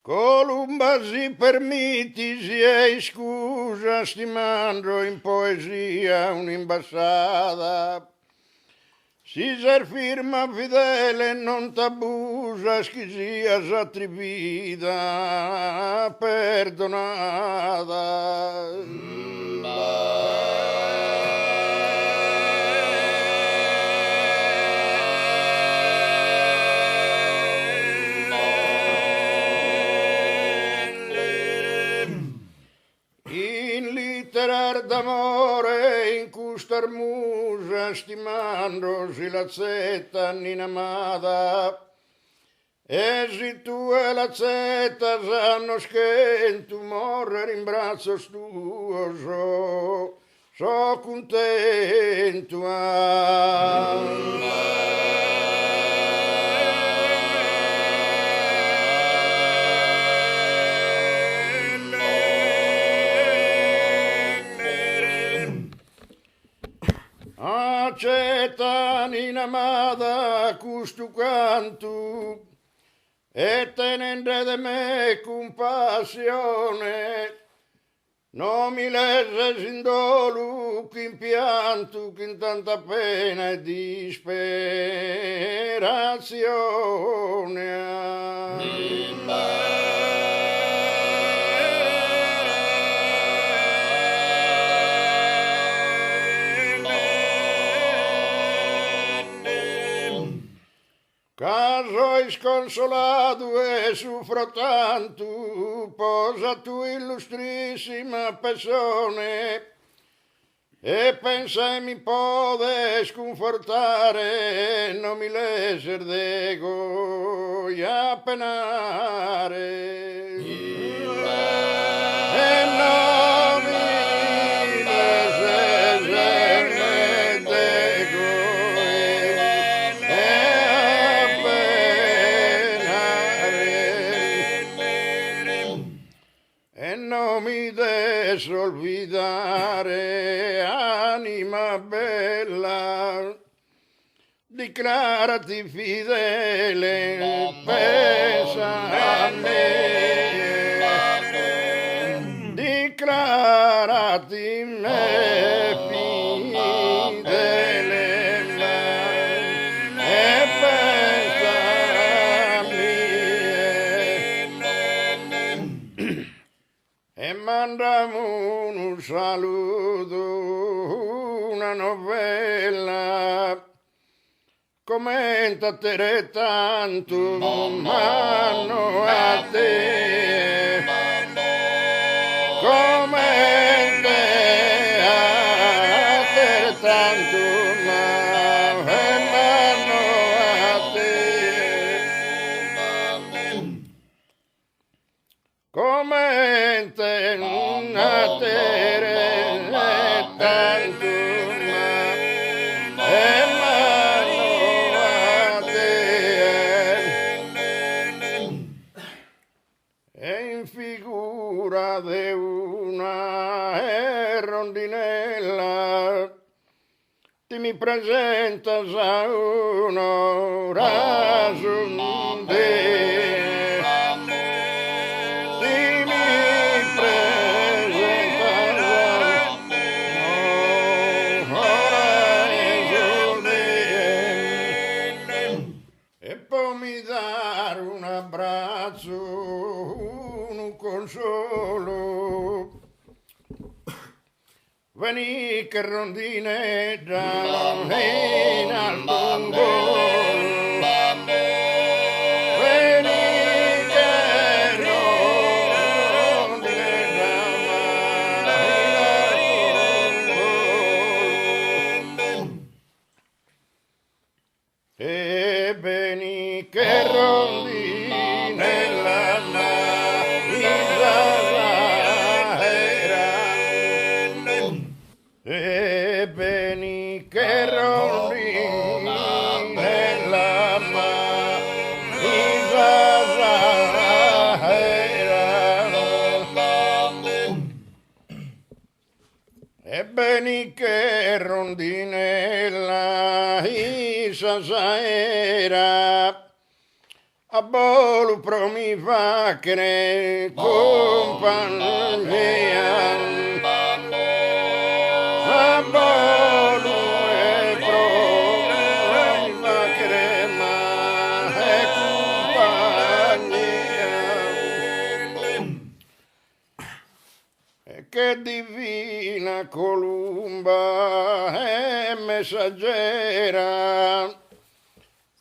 Columba si permiti, si è scusa, stimando in poesia un'imbassata. Si ser firma fidele, non t'abusa, che sia attribita, perdonata. D'amore in custar musa, stimandosi la zetta ninamata, e se tu e la zetta sanno che tu morrer in braccio tuo, so contento. Accetta ninamada custu cantu e tenende de me compassione, non mi lesse sin dolu che in pianto che in tanta pena e disperazione. Caso sconsolato e soffro tanto, posa tu illustrissima persona e pensa mi pode sconfortare, non mi leser dego a penare. E non mi leser dego e non mi desolvidare, anima bella, dichiarati fidele, pensa a me, dichiarati me fidele, e pensa a me. E mandiamo un saluto, una novella, commenta te tanto, mano a te, commenta a te tanto, mano a te. Commente una tere tanto e mano a te e in figura de una rondinella ti mi presentas a uno raso de un abbraccio, un consolo, veni che rondine da in alto veni che rondine da e veni che rondine la e beni che rondine la e beni che rondine la era a bolu pro mi facere compagnia, a bolu e pro mi facere ma e compagnia. E che divina Columba e messaggera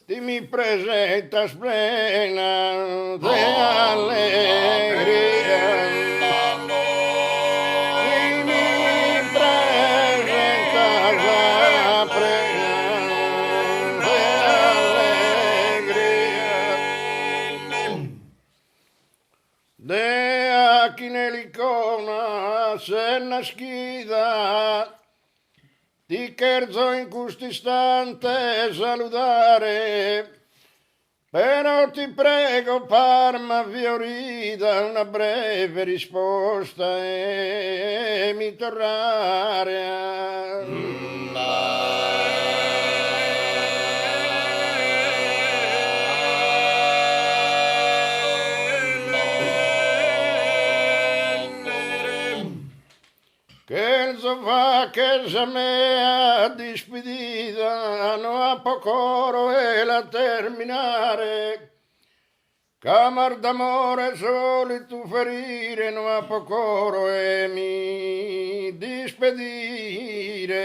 ti mi presentas plena de allegria, ti mi presentas plena de allegria, de aquí nell'icona se nascida. Ti cherzo in questo istante salutare, però ti prego Parma fiorita una breve risposta e mi tornare. Che il sofà che se me ha dispedita no ha poco e la terminare, camar d'amore soli tu ferire no ha poco e mi dispedire.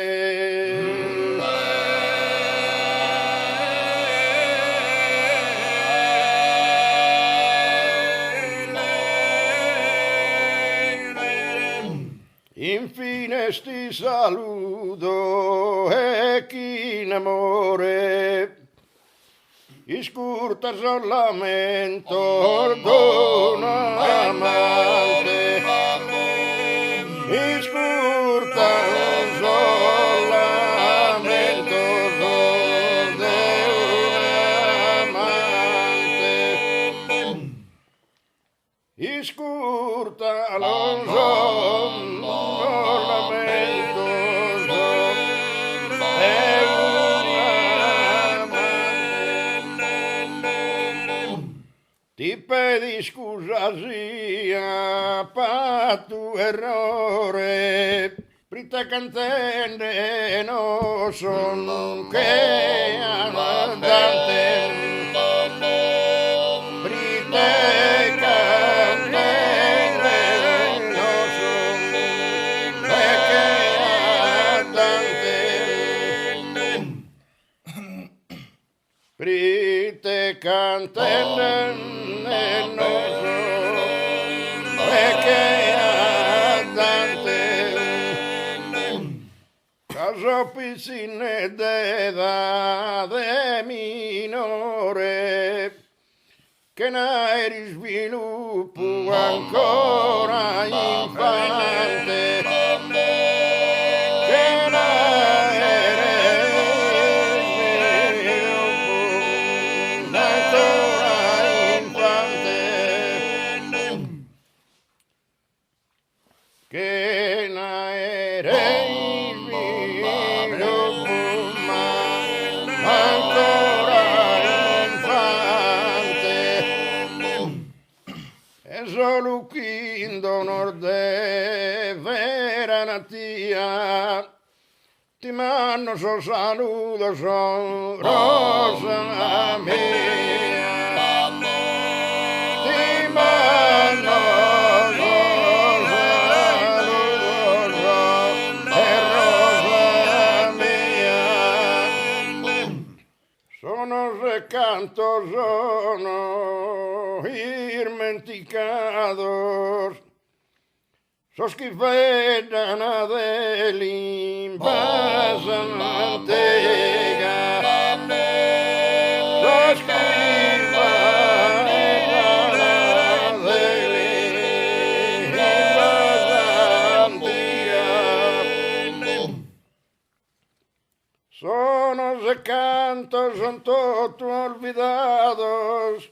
Infine sti saluto e chi in amore iscurta solamente dono amante, iscurta solamente dono amante, iscurta lo ti pedi scusa sia per tu errore, prita cantende no son che andante, prita cantende no son che andante, prita cantende caso piscine d'età de minore che n'hai sviluppo ancora infante, che n'hai sviluppo ancora infante, che n'hai solo qui in nord vera natia ti mando so saluto son rosa mia, ti mando so saluto rosa mia, sono se canto sono irmenticados, sos que vedan a delin pasan mantega, sos que vedan a delin pasan mantega, sono se cantos son todos olvidados,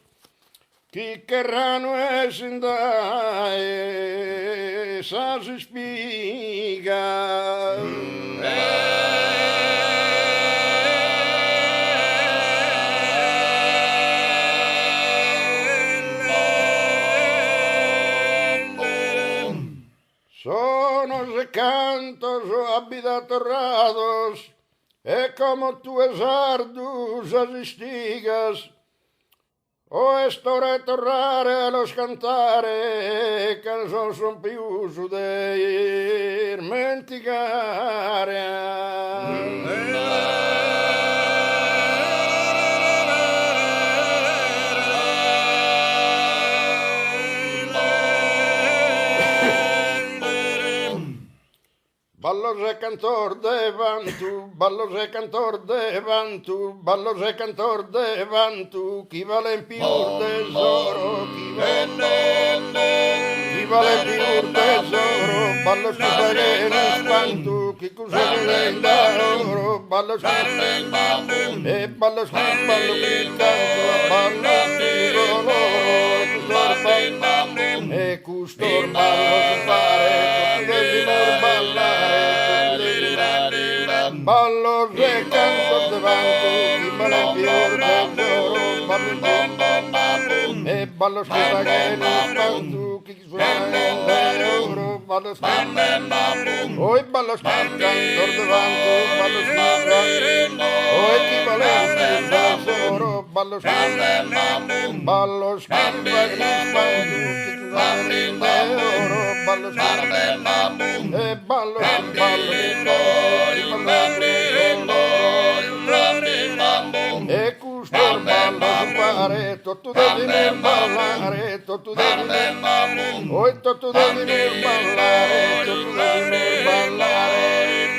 chi querrano esindare sa si spiega. Sonos e cantos o abidatorrados, e como tuas ardus as estigas, o estore torrare los cantare, canzon son piuso de menticare. Ballos e cantor de vantu, ballos e cantor de vantu, ballos e cantor de vantu, chi vale più tesoro, chi vale più tesoro, ballos che pagano spantu, chi cusene d'oro, ballos che e ballos che ballo che canto, ballo che doloro, e custor ballo si pare, devi ballare. Ballo e canto davanti, chi vale più tesoro, e ballo che pagano spantu, chi suona d'oro, ballo oi ballo canto davanti, ballo oi chi vale più tesoro, ballo ballo pagano spantu, chi suona d'oro, ballo e ballo e custor ballo fare, tutto devi ballare, tutto devi oi tutto devi ballare, tutto devi ballare.